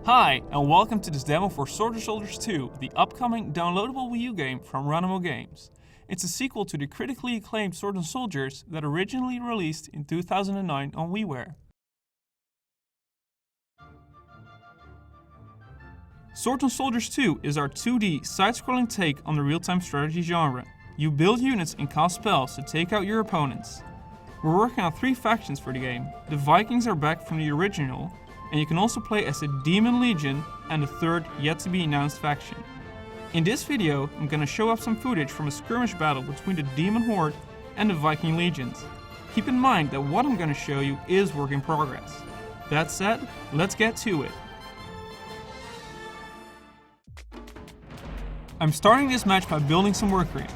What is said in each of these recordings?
Hi, and welcome to this demo for Sword & Soldiers 2, the upcoming downloadable Wii U game from Ronimo Games. It's a sequel to the critically acclaimed Sword & Soldiers that originally released in 2009 on WiiWare. Sword & Soldiers 2 is our 2D side-scrolling take on the real-time strategy genre. You build units and cast spells to take out your opponents. We're working on 3 factions for the game. The Vikings are back from the original, and you can also play as the Demon Legion and the third yet-to-be-announced faction. In this video, I'm gonna show off some footage from a skirmish battle between the Demon Horde and the Viking Legions. Keep in mind that what I'm gonna show you is work in progress. That said, let's get to it. I'm starting this match by building some work rooms.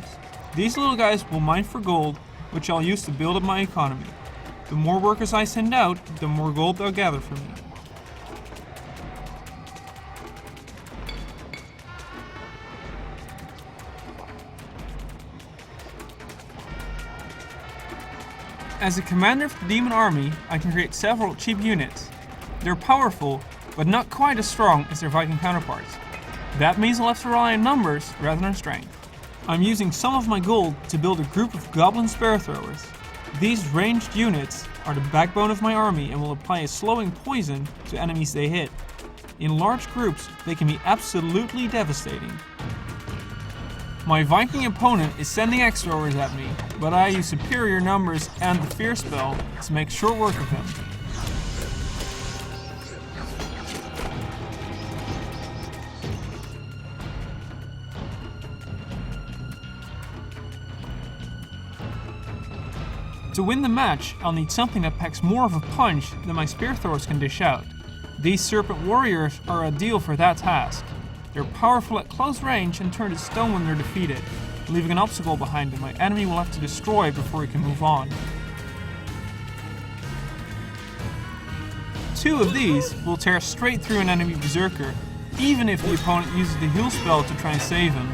These little guys will mine for gold, which I'll use to build up my economy. The more workers I send out, the more gold they'll gather for me. As a commander of the Demon Army, I can create several cheap units. They're powerful, but not quite as strong as their Viking counterparts. That means I'll have to rely on numbers rather than strength. I'm using some of my gold to build a group of Goblin Spear Throwers. These ranged units are the backbone of my army and will apply a slowing poison to enemies they hit. In large groups, they can be absolutely devastating. My Viking opponent is sending axe throwers at me, but I use superior numbers and the fear spell to make short work of him. To win the match, I'll need something that packs more of a punch than my spear throwers can dish out. These serpent warriors are ideal for that task. They're powerful at close range and turn to stone when they're defeated, leaving an obstacle behind that my enemy will have to destroy before he can move on. 2 of these will tear straight through an enemy berserker, even if the opponent uses the heal spell to try and save him.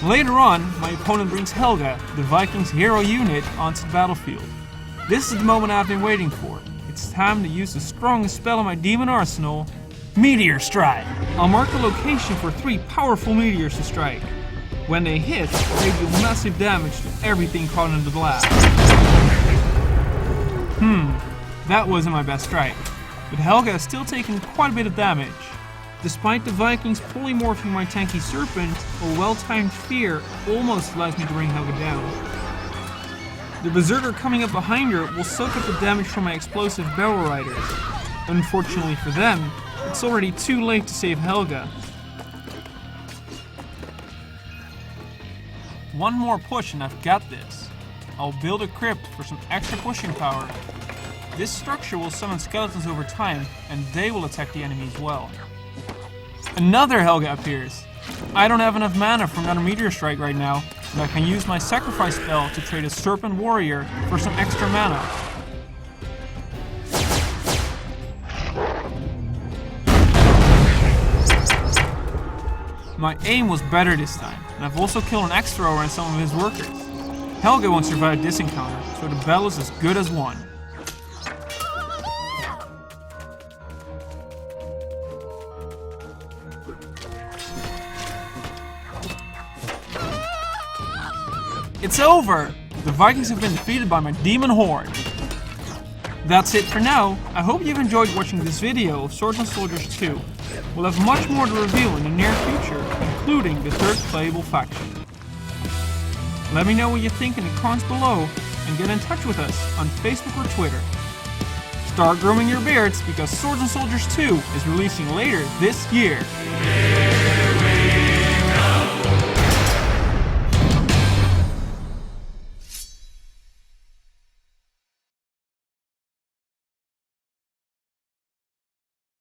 Later on, my opponent brings Helga, the Vikings' hero unit, onto the battlefield. This is the moment I've been waiting for. It's time to use the strongest spell in my demon arsenal, Meteor Strike. I'll mark the location for 3 powerful meteors to strike. When they hit, they deal massive damage to everything caught in the blast. That wasn't my best strike, but Helga has still taken quite a bit of damage. Despite the Vikings polymorphing my tanky Serpent, a well-timed fear almost allows me to bring Helga down. The Berserker coming up behind her will soak up the damage from my explosive Barrel Riders. Unfortunately for them, it's already too late to save Helga. One more push and I've got this. I'll build a crypt for some extra pushing power. This structure will summon skeletons over time, and they will attack the enemy as well. Another Helga appears. I don't have enough mana for another Meteor Strike right now, and I can use my sacrifice spell to trade a Serpent Warrior for some extra mana. My aim was better this time, and I've also killed an axe thrower and some of his workers. Helga won't survive this encounter, so the battle is as good as won. It's over! The Vikings have been defeated by my Demon Horde. That's it for now. I hope you've enjoyed watching this video of Sword & Soldiers 2. We'll have much more to reveal in the near future, including the 3rd playable faction. Let me know what you think in the comments below, and get in touch with us on Facebook or Twitter. Start grooming your beards because Sword & Soldiers 2 is releasing later this year.